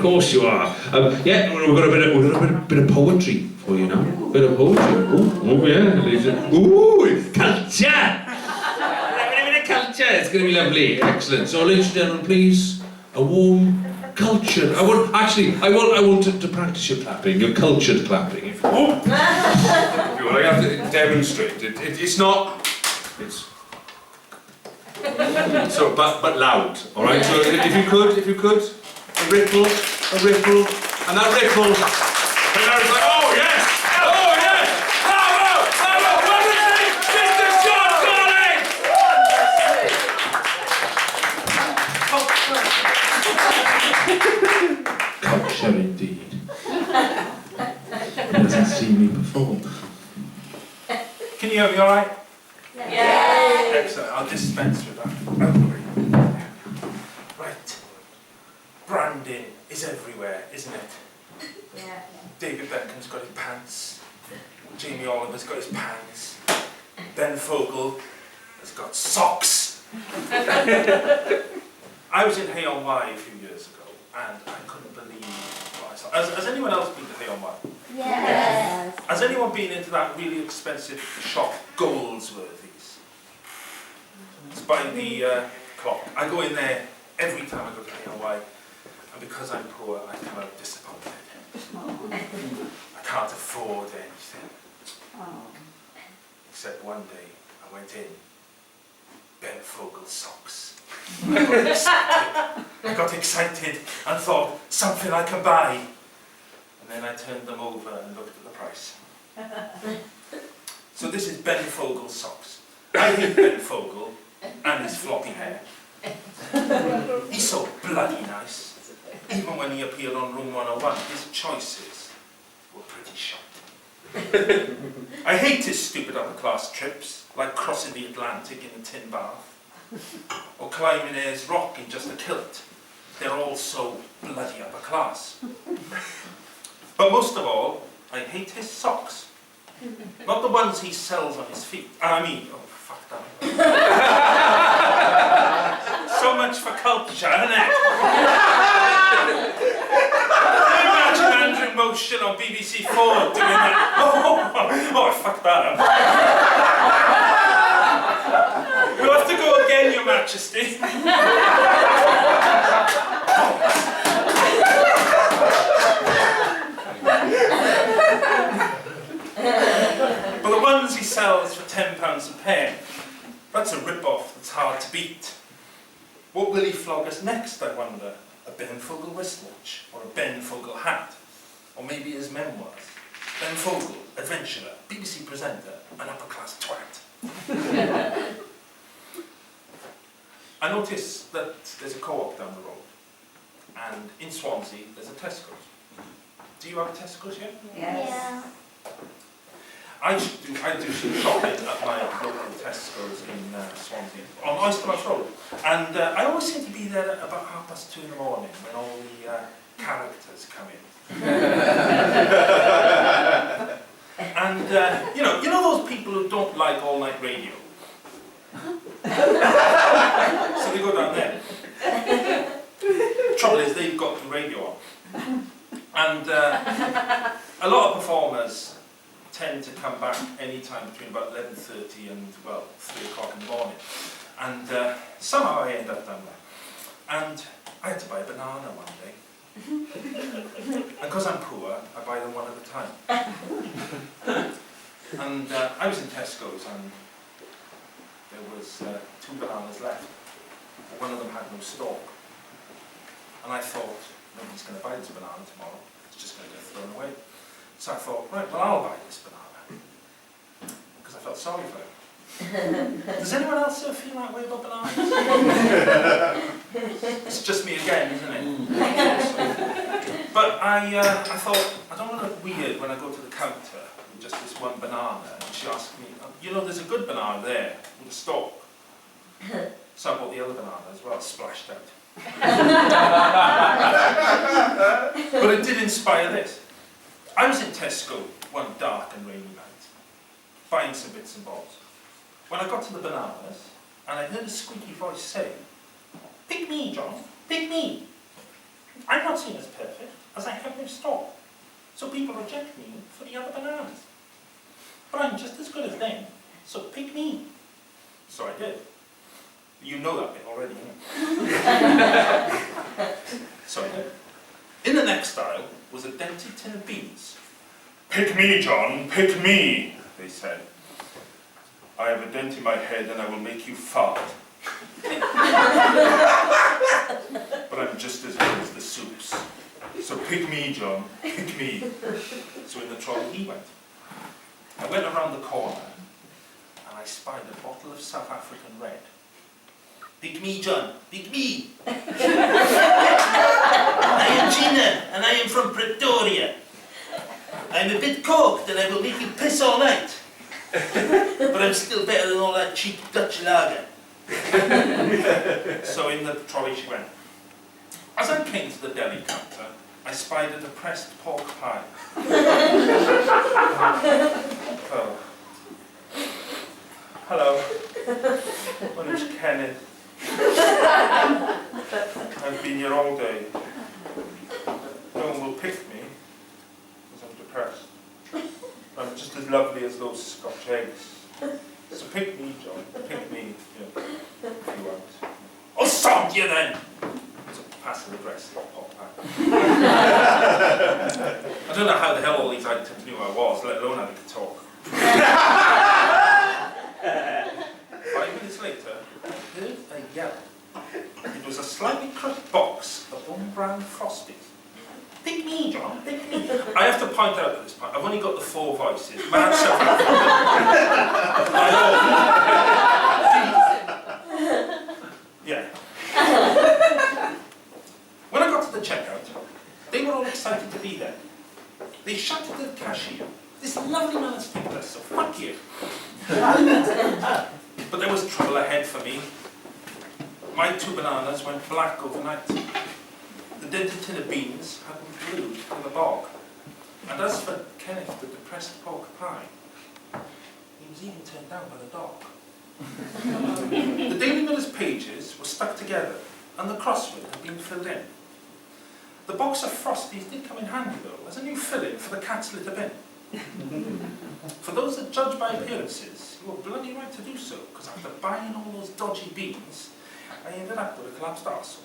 course you are. Yeah, we've got a bit of poetry for you now. Bit of poetry. Oh yeah. Ooh, culture. A bit of culture. It's going to be lovely. Excellent. So, ladies and gentlemen, please, a warm culture. I want to practice your clapping, your cultured clapping. If you want, I have to demonstrate it. It's not. It's. So, but loud, all right. So, if you could, a ripple, and that ripple, and I was like, oh yes, bravo, what is it, Mr. Sean Conning? Culture indeed. He doesn't see me perform. Can you hear me all right? Yeah. Excellent. I'll dispense with that. Right. Branding is everywhere, isn't it? Yeah. David Beckham's got his pants. Jamie Oliver's got his pants. Ben Fogles has got socks. I was in Hay-on-Wye a few years ago, and I couldn't believe what I saw. Has anyone else been to Hay-on-Wye? Yes. Has anyone been into that really expensive shop, Goldsworthy's? It's by the clock. I go in there every time I go to Hay-on-Wye, and because I'm poor, I'm kind of disappointed. I can't afford anything. Except one day, I went in, Ben Fogles socks. I got excited and thought, something I can buy. And then I turned them over and looked at the price. So this is Ben Fogles socks. I hate Ben Fogles and his floppy hair. He's so bloody nice. Even when he appeared on Room 101, his choices were pretty shite. I hate his stupid upper class trips, like crossing the Atlantic in a tin bath, or climbing Ayers Rock in just a kilt. They're all so bloody upper class. But most of all, I hate his socks. Not the ones he sells on his feet. I mean, oh fuck that. So much for culture, isn't it? Can you imagine Andrew Motion on BBC 4 doing that? Oh, fuck that up. We'll have to go again, Your Majesty. But the ones he sells for £10 a pair, that's a rip-off that's hard to beat. What will he flog us next, I wonder? A Ben Fogles wristwatch, or a Ben Fogles hat, or maybe his memoirs. Ben Fogles, adventurer, BBC presenter, an upper-class twat. I noticed that there's a co-op down the road, and in Swansea there's a Tesco's. Do you have a Tesco's yet? Yes. Yeah. I do some shopping at my local Tesco's in Swansea, on Oystermouth Road. And I always seem to be there at about 2:30 in the morning when all the characters come in. And you know those people who don't like all-night radio? So they go down there. Trouble is, they've got the radio on. And a lot of performers tend to come back any time between about 11:30 and, well, 3 o'clock in the morning. And somehow I end up down there. And I had to buy a banana one day. And because I'm poor, I buy them one at a time. And I was in Tesco's and there was 2 bananas left. One of them had no stalk. And I thought, nobody's going to buy this banana tomorrow. It's just going to get thrown away. So I thought, right, well, I'll buy this banana. Because I felt sorry for him. Does anyone else feel that way about bananas? It's just me again, isn't it? But I thought, I don't want to look weird when I go to the counter with just this one banana. And she asked me, you know, there's a good banana there in the stalk. So I bought the other banana as well, splashed out. But it did inspire this. I was in Tesco one dark and rainy night, buying some bits and bobs. When I got to the bananas, and I heard a squeaky voice say, "Pick me, John, pick me. I'm not seen as perfect. as I have no stock, so people reject me for the other bananas. But I'm just as good as them, so pick me. So I did. You know that bit already, don't you? So I did. In the next aisle was a dented tin of beans. Pick me, John, pick me, they said. I have a dent in my head and I will make you fart. But I'm just as good as the soups. So pick me, John, pick me. So in the trolley he went. I went around the corner and I spied a bottle of South African red. Pick me, John, pick me. I am Gina and I am from Pretoria. I'm a bit coked and I will make you piss all night. But I'm still better than all that cheap Dutch lager. So in the trolley she went. As I came to the deli counter, I spied a depressed pork pie. Oh. Hello, my name's Kenneth. I've been here all day. No one will pick me because I'm depressed. I'm just as lovely as those Scotch eggs. So pick me, John. Pick me, if you want. Oh, sod you then! It's a passive aggressive pork pie. I don't know how the hell all these items knew I was, let alone how they could talk. 5 minutes later, I heard a yell. It was a slightly cracked box of Bone Brown Frosties. Pick me, John, pick me. I have to point out at this point, I've only got the 4 voices. Mad Yeah. When I got to the checkout, they were all excited to be there. They shouted to the cashier, "This lovely man has picked us, so fuck you." But there was trouble ahead for me. My 2 bananas went black overnight. The dented tin of beans had been glued to the bog. And as for Kenneth, the depressed pork pie, he was even turned down by the dog. The Daily Miller's pages were stuck together, and the crossword had been filled in. The box of Frosties did come in handy, though, as a new fill-in for the cat's litter bin. For those that judge by appearances, you were bloody right to do so, because after buying all those dodgy beans, I ended up with a collapsed arsehole.